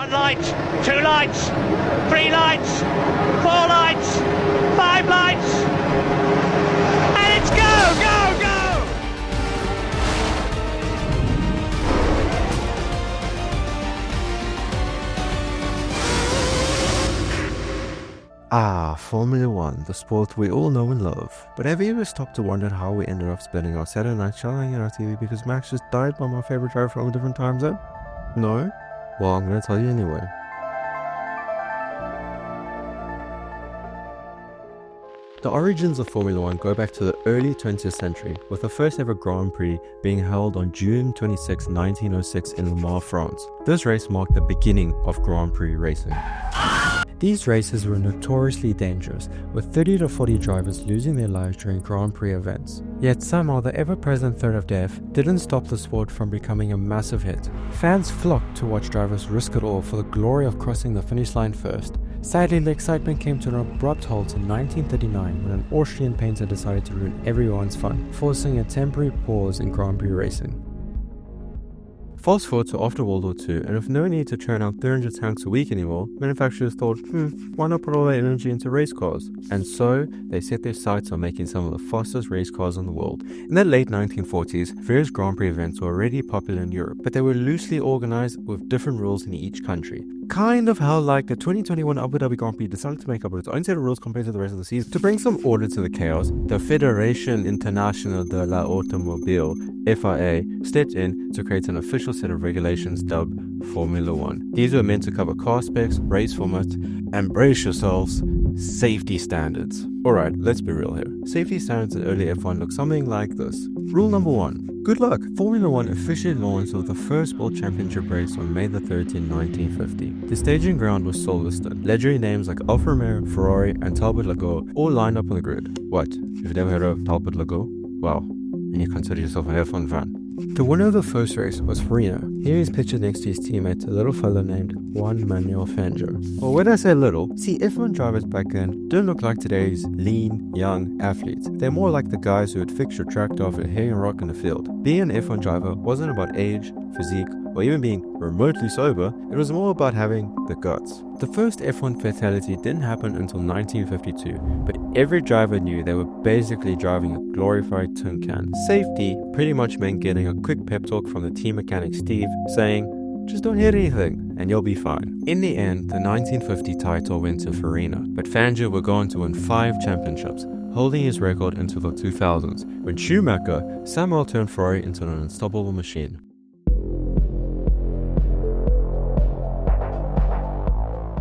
One light, two lights, three lights, four lights, five lights, and it's go, go, go! Formula One, the sport we all know and love. But have you ever stopped to wonder how we ended up spending our Saturday night shouting at our TV because Max just died by my favorite driver from a different time zone? No? Well, I'm going to tell you anyway. The origins of Formula One go back to the early 20th century, with the first ever Grand Prix being held on June 26, 1906 in Le Mans, France. This race marked the beginning of Grand Prix racing. These races were notoriously dangerous, with 30 to 40 drivers losing their lives during Grand Prix events. Yet somehow the ever-present threat of death didn't stop the sport from becoming a massive hit. Fans flocked to watch drivers risk it all for the glory of crossing the finish line first. Sadly, the excitement came to an abrupt halt in 1939 when an Austrian painter decided to ruin everyone's fun, forcing a temporary pause in Grand Prix racing. Fast forward to after World War II, and with no need to churn out 300 tanks a week anymore, manufacturers thought, why not put all their energy into race cars? And so, they set their sights on making some of the fastest race cars in the world. In the late 1940s, various Grand Prix events were already popular in Europe, but they were loosely organized with different rules in each country. Kind of how like the 2021 Abu Dhabi Grand Prix decided to make up its own set of rules compared to the rest of the season. To bring some order to the chaos, the Fédération Internationale de l'Automobile, FIA, stepped in to create an official set of regulations dubbed Formula One. These were meant to cover car specs, race formats, and brace yourselves, safety standards. Alright, let's be real here. Safety standards in early F1 look something like this. Rule number 1. Good luck! Formula One officially launched with the first World Championship race on May the 13th, 1950. The staging ground was Silverstone. Legendary names like Alfa Romeo, Ferrari, and Talbot Lago all lined up on the grid. What? You've never heard of Talbot Lago? Wow, and you consider yourself an F1 fan. The winner of the first race was Farina. Here he's pictured next to his teammate, a little fellow named Juan Manuel Fangio. Well, when I say little, see, F1 drivers back then don't look like today's lean, young athletes. They're more like the guys who would fix your tractor after hitting a rock in the field. Being an F1 driver wasn't about age, physique, or even being remotely sober. It was more about having the guts. The first F1 fatality didn't happen until 1952, but every driver knew they were basically driving a glorified tin can. Safety pretty much meant getting a quick pep talk from the team mechanic Steve, saying, just don't hit anything and you'll be fine. In the end, the 1950 title went to Farina, but Fangio would go on to win 5 championships, holding his record into the 2000s, when Schumacher somehow turned Ferrari into an unstoppable machine.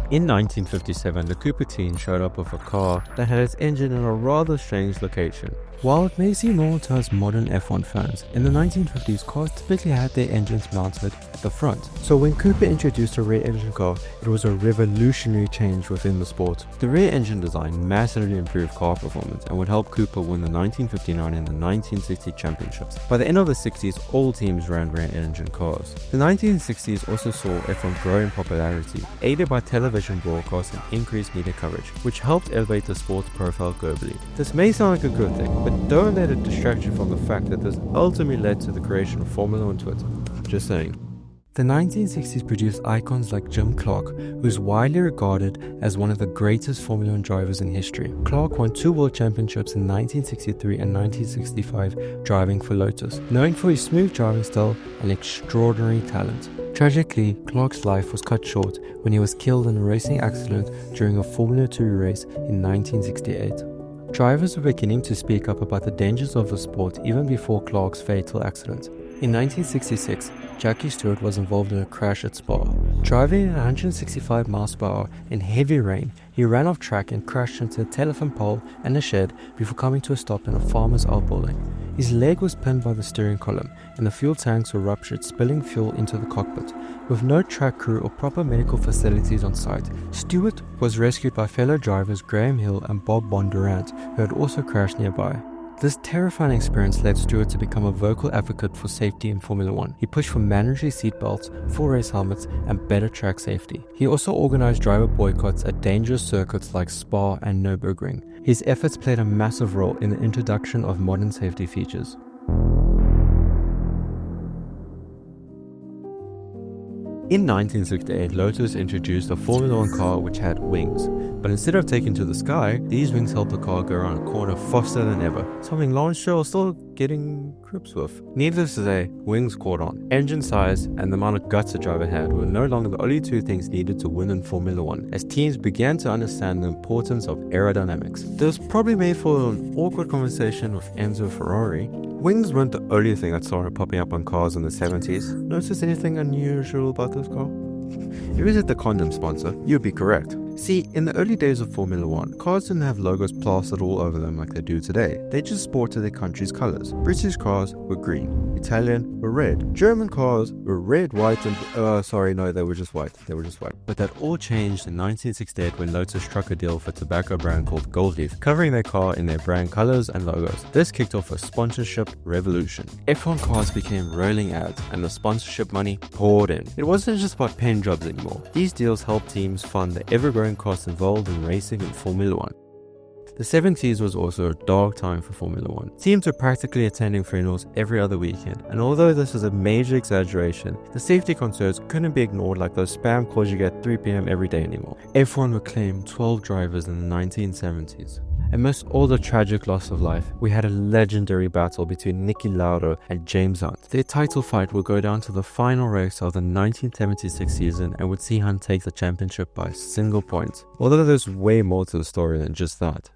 In 1957, the Cooper team showed up with a car that had its engine in a rather strange location. While it may seem normal to us modern F1 fans, in the 1950s cars typically had their engines mounted at the front. So when Cooper introduced a rear engine car, it was a revolutionary change within the sport. The rear engine design massively improved car performance and would help Cooper win the 1959 and the 1960 championships. By the end of the 60s, all teams ran rear engine cars. The 1960s also saw F1 grow in popularity, aided by television broadcasts and increased media coverage, which helped elevate the sport's profile globally. This may sound like a good thing, but don't let it distract you from the fact that this ultimately led to the creation of Formula One Twitter. Just saying. The 1960s produced icons like Jim Clark, who is widely regarded as one of the greatest Formula One drivers in history. Clark won 2 world championships in 1963 and 1965 driving for Lotus, known for his smooth driving style and extraordinary talent. Tragically, Clark's life was cut short when he was killed in a racing accident during a Formula 2 race in 1968. Drivers were beginning to speak up about the dangers of the sport even before Clark's fatal accident. In 1966, Jackie Stewart was involved in a crash at Spa. Driving at 165 miles per hour in heavy rain, he ran off track and crashed into a telephone pole and a shed before coming to a stop in a farmer's outbuilding. His leg was pinned by the steering column and the fuel tanks were ruptured, spilling fuel into the cockpit. With no track crew or proper medical facilities on site, Stewart was rescued by fellow drivers Graham Hill and Bob Bondurant, who had also crashed nearby. This terrifying experience led Stewart to become a vocal advocate for safety in Formula One. He pushed for mandatory seatbelts, full race helmets, and better track safety. He also organized driver boycotts at dangerous circuits like Spa and Nürburgring. His efforts played a massive role in the introduction of modern safety features. In 1968, Lotus introduced a Formula One car which had wings, but instead of taking to the sky, these wings helped the car go around a corner faster than ever, something Lance Stroll still getting grips with. Needless to say, wings caught on. Engine size and the amount of guts the driver had were no longer the only two things needed to win in Formula One, as teams began to understand the importance of aerodynamics. This probably made for an awkward conversation with Enzo Ferrari. Wings weren't the only thing that started popping up on cars in the 70s. Notice anything unusual about this car? If it the condom sponsor, you'd be correct. See, in the early days of Formula One, cars didn't have logos plastered all over them like they do today. They just sported their country's colours. British cars were green, Italian were red, German cars were red, white and... they were just white. But that all changed in 1968 when Lotus struck a deal with a tobacco brand called Gold Leaf, covering their car in their brand colours and logos. This kicked off a sponsorship revolution. F1 cars became rolling ads and the sponsorship money poured in. It wasn't just about pen jobs anymore. These deals helped teams fund the ever-growing costs involved in racing in Formula One. The 70s was also a dark time for Formula One. Teams were practically attending funerals every other weekend, and although this is a major exaggeration, the safety concerns couldn't be ignored like those spam calls you get at 3 p.m. every day anymore. F1 would claim 12 drivers in the 1970s. Amidst all the tragic loss of life, we had a legendary battle between Niki Lauda and James Hunt. Their title fight would go down to the final race of the 1976 season and would see Hunt take the championship by a single point. Although there's way more to the story than just that.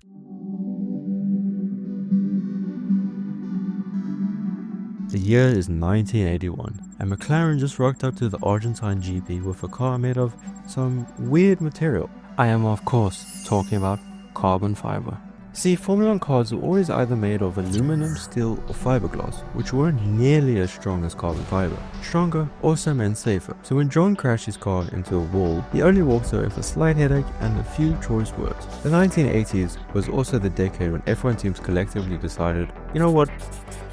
The year is 1981, and McLaren just rocked up to the Argentine GP with a car made of some weird material. I am of course talking about carbon fiber. See, Formula One cars were always either made of aluminum, steel or fiberglass, which weren't nearly as strong as carbon fiber. Stronger also meant safer, so when John crashed his car into a wall, he only walked away with a slight headache and a few choice words. The 1980s was also the decade when F1 teams collectively decided, you know what,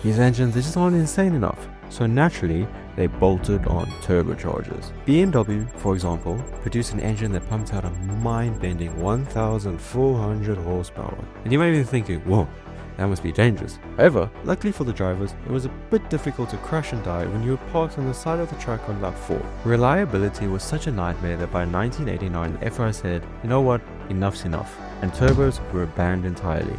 these engines just aren't insane enough. So naturally, they bolted on turbochargers. BMW, for example, produced an engine that pumped out a mind-bending 1,400 horsepower. And you may be thinking, whoa, that must be dangerous. However, luckily for the drivers, it was a bit difficult to crash and die when you were parked on the side of the track on lap 4. Reliability was such a nightmare that by 1989, FIA said, you know what, enough's enough, and turbos were banned entirely.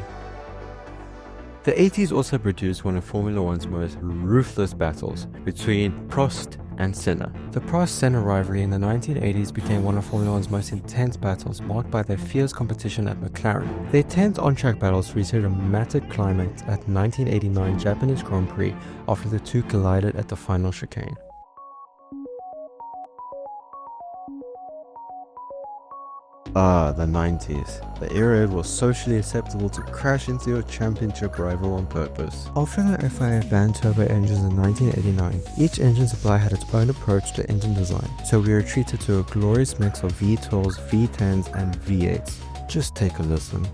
The 80s also produced one of Formula One's most ruthless battles between Prost and Senna. The Prost-Senna rivalry in the 1980s became one of Formula One's most intense battles, marked by their fierce competition at McLaren. Their tense on-track battles reached a dramatic climax at the 1989 Japanese Grand Prix after the two collided at the final chicane. The 90s. The era it was socially acceptable to crash into your championship rival on purpose. After the FIA banned turbo engines in 1989, each engine supplier had its own approach to engine design, so we were treated to a glorious mix of V12s, V10s and V8s. Just take a listen.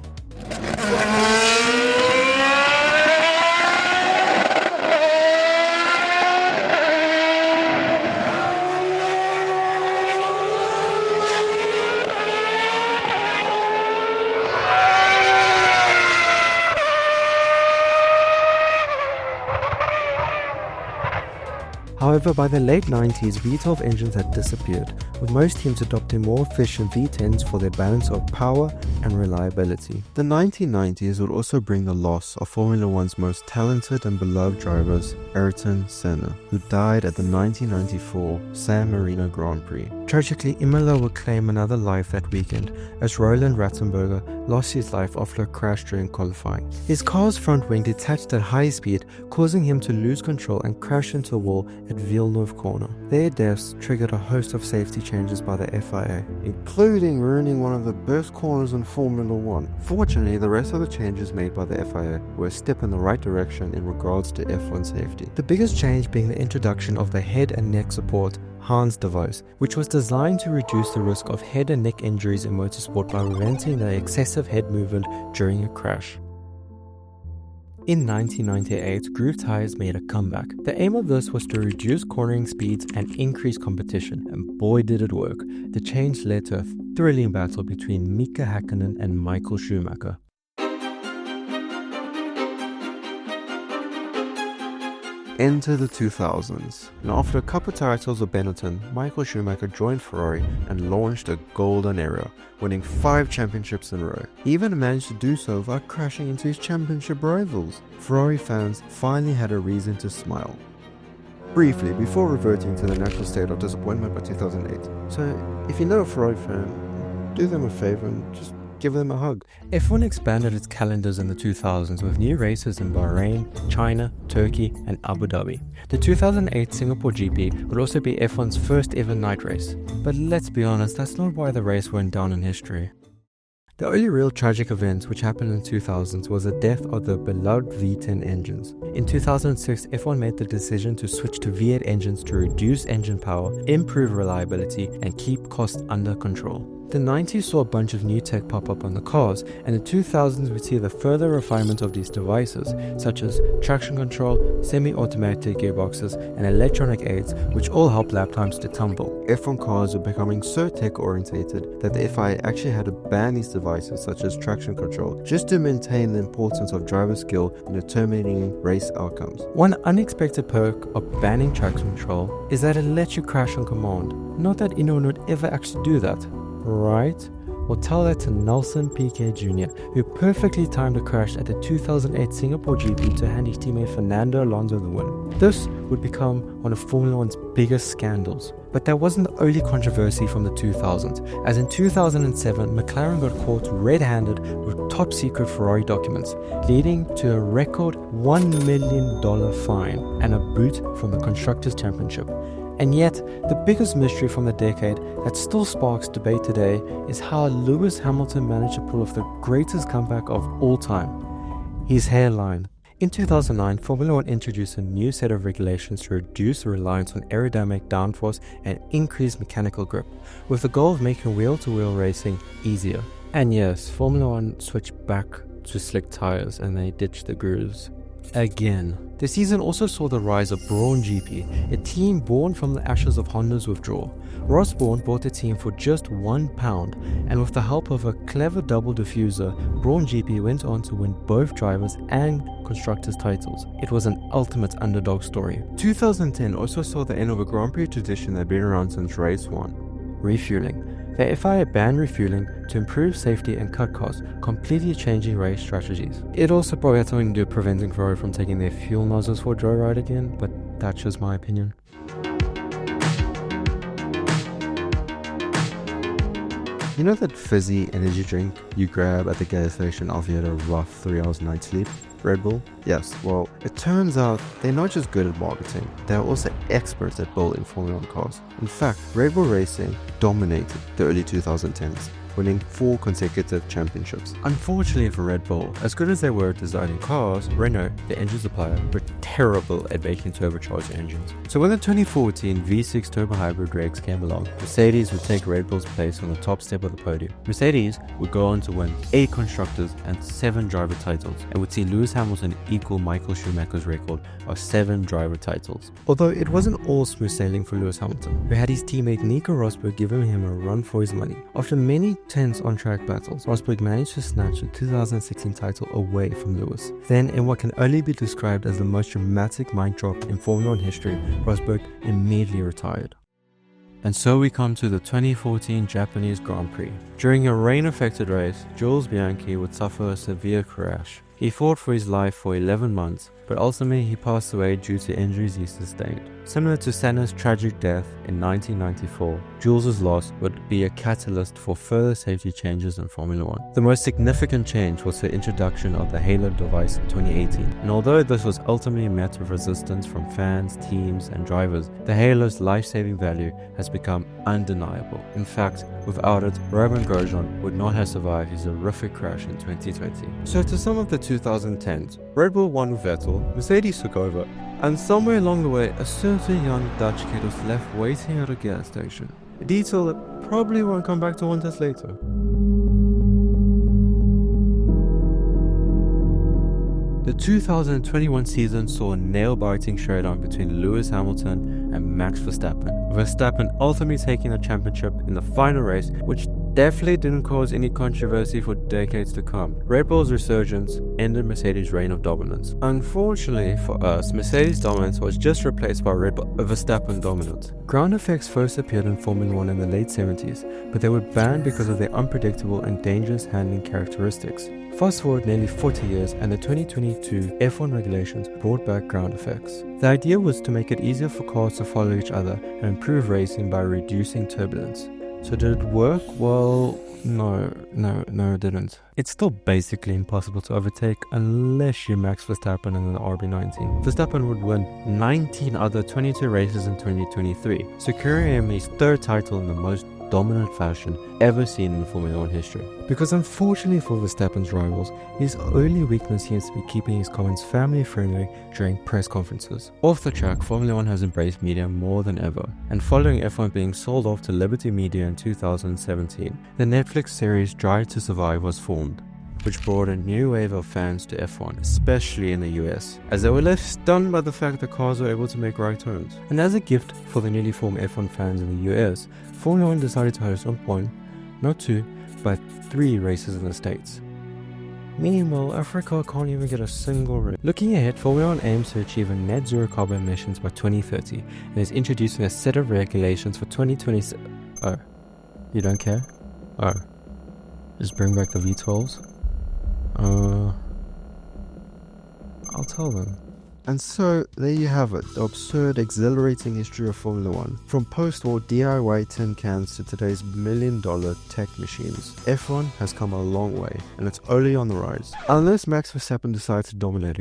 However, by the late 90s, V12 engines had disappeared, with most teams adopting more efficient V10s for their balance of power and reliability. The 1990s would also bring the loss of Formula One's most talented and beloved drivers, Ayrton Senna, who died at the 1994 San Marino Grand Prix. Tragically, Imola would claim another life that weekend as Roland Ratzenberger lost his life after a crash during qualifying. His car's front wing detached at high speed, causing him to lose control and crash into a wall at Villeneuve Corner. Their deaths triggered a host of safety changes by the FIA, including ruining one of the best corners in Formula One. Fortunately, the rest of the changes made by the FIA were a step in the right direction in regards to F1 safety. The biggest change being the introduction of the head and neck support Hans device, which was designed to reduce the risk of head and neck injuries in motorsport by preventing the excessive head movement during a crash. In 1998, groove tires made a comeback. The aim of this was to reduce cornering speeds and increase competition, and boy did it work. The change led to a thrilling battle between Mika Häkkinen and Michael Schumacher. Enter the 2000s, and after a couple titles with Benetton, Michael Schumacher joined Ferrari and launched a golden era, winning 5 championships in a row. He even managed to do so without crashing into his championship rivals. Ferrari fans finally had a reason to smile. Briefly, before reverting to the natural state of disappointment by 2008. So, if you know a Ferrari fan, do them a favor and just give them a hug. F1 expanded its calendars in the 2000s with new races in Bahrain, China, Turkey, and Abu Dhabi. The 2008 Singapore GP would also be F1's first ever night race. But let's be honest, that's not why the race went down in history. The only real tragic event which happened in the 2000s was the death of the beloved V10 engines. In 2006, F1 made the decision to switch to V8 engines to reduce engine power, improve reliability, and keep costs under control. The 90s saw a bunch of new tech pop up on the cars, and the 2000s would see the further refinement of these devices, such as traction control, semi-automatic gearboxes, and electronic aids, which all help lap times to tumble. F1 cars were becoming so tech-orientated that the FIA actually had to ban these devices, such as traction control, just to maintain the importance of driver skill in determining race outcomes. One unexpected perk of banning traction control is that it lets you crash on command. Not that anyone would ever actually do that, right? Well, tell that to Nelson Piquet Jr., who perfectly timed a crash at the 2008 Singapore GP to hand his teammate Fernando Alonso the win. This would become one of Formula One's biggest scandals. But that wasn't the only controversy from the 2000s, as in 2007, McLaren got caught red-handed with top-secret Ferrari documents, leading to a record $1 million fine and a boot from the Constructors' Championship. And yet, the biggest mystery from the decade that still sparks debate today is how Lewis Hamilton managed to pull off the greatest comeback of all time: his hairline. In 2009, Formula One introduced a new set of regulations to reduce the reliance on aerodynamic downforce and increase mechanical grip, with the goal of making wheel-to-wheel racing easier. And yes, Formula One switched back to slick tires and they ditched the grooves again. The season also saw the rise of Brawn GP, a team born from the ashes of Honda's withdrawal. Ross Brawn bought the team for just £1, and with the help of a clever double diffuser, Brawn GP went on to win both drivers and constructors titles. It was an ultimate underdog story. 2010 also saw the end of a Grand Prix tradition that had been around since race 1: refueling. The FIA banned refueling to improve safety and cut costs, completely changing race strategies. It also probably had something to do with preventing Ferrari from taking their fuel nozzles for a joyride again, but that's just my opinion. You know that fizzy energy drink you grab at the gas station after you had a rough 3 hours night sleep? Red Bull? Yes, well, it turns out they're not just good at marketing, they're also experts at building Formula 1 cars. In fact, Red Bull Racing dominated the early 2010s, winning 4 consecutive championships. Unfortunately for Red Bull, as good as they were at designing cars, Renault, the engine supplier, were terrible at making turbocharged engines. So when the 2014 V6 turbo hybrid regs came along, Mercedes would take Red Bull's place on the top step of the podium. Mercedes would go on to win 8 constructors and 7 driver titles, and would see Lewis Hamilton equal Michael Schumacher's record of 7 driver titles. Although it wasn't all smooth sailing for Lewis Hamilton, who had his teammate Nico Rosberg giving him a run for his money. After many tense on-track battles, Rosberg managed to snatch the 2016 title away from Lewis. Then, in what can only be described as the most dramatic mic drop in Formula 1 history, Rosberg immediately retired. And so we come to the 2014 Japanese Grand Prix. During a rain-affected race, Jules Bianchi would suffer a severe crash. He fought for his life for 11 months, but ultimately he passed away due to injuries he sustained. Similar to Senna's tragic death in 1994, Jules' loss would be a catalyst for further safety changes in Formula 1. The most significant change was the introduction of the Halo device in 2018, and although this was ultimately met with resistance from fans, teams, and drivers, the Halo's life-saving value has become undeniable. In fact, without it, Romain Grosjean would not have survived his horrific crash in 2020. So to sum up the 2010s, Red Bull won with Vettel, Mercedes took over, and somewhere along the way, a certain young Dutch kid was left waiting at a gas station. A detail that probably won't come back to haunt us later. The 2021 season saw a nail-biting showdown between Lewis Hamilton and Max Verstappen, with Verstappen ultimately taking the championship in the final race, which definitely didn't cause any controversy for decades to come. Red Bull's resurgence ended Mercedes' reign of dominance. Unfortunately for us, Mercedes' dominance was just replaced by Red Bull Verstappen dominance. Ground effects first appeared in Formula 1 in the late 70s, but they were banned because of their unpredictable and dangerous handling characteristics. Fast forward nearly 40 years and the 2022 F1 regulations brought back ground effects. The idea was to make it easier for cars to follow each other and improve racing by reducing turbulence. So did it work? Well, no, it didn't. It's still basically impossible to overtake unless you Max Verstappen in the RB19. Verstappen would win 19 other 22 races in 2023, securing him his third title in the most dominant fashion ever seen in Formula 1 history. Because unfortunately for Verstappen's rivals, his only weakness seems to be keeping his comments family friendly during press conferences. Off the track, Formula 1 has embraced media more than ever, and following F1 being sold off to Liberty Media in 2017, the Netflix series Drive to Survive was formed, which brought a new wave of fans to F1, especially in the US, as they were left stunned by the fact that cars were able to make right turns. And as a gift for the newly formed F1 fans in the US, Formula 1 decided to host not 2, but 3 races in the States. Meanwhile, Africa can't even get a single race. Looking ahead, Formula 1 aims to achieve a net zero carbon emissions by 2030 and is introducing a set of regulations for 2026. Oh, you don't care? Oh, just bring back the V12s? I'll tell them. And so, there you have it, the absurd, exhilarating history of Formula 1. From post-war DIY tin cans to today's million-dollar tech machines, F1 has come a long way, and it's only on the rise. Unless Max Verstappen decides to dominate it.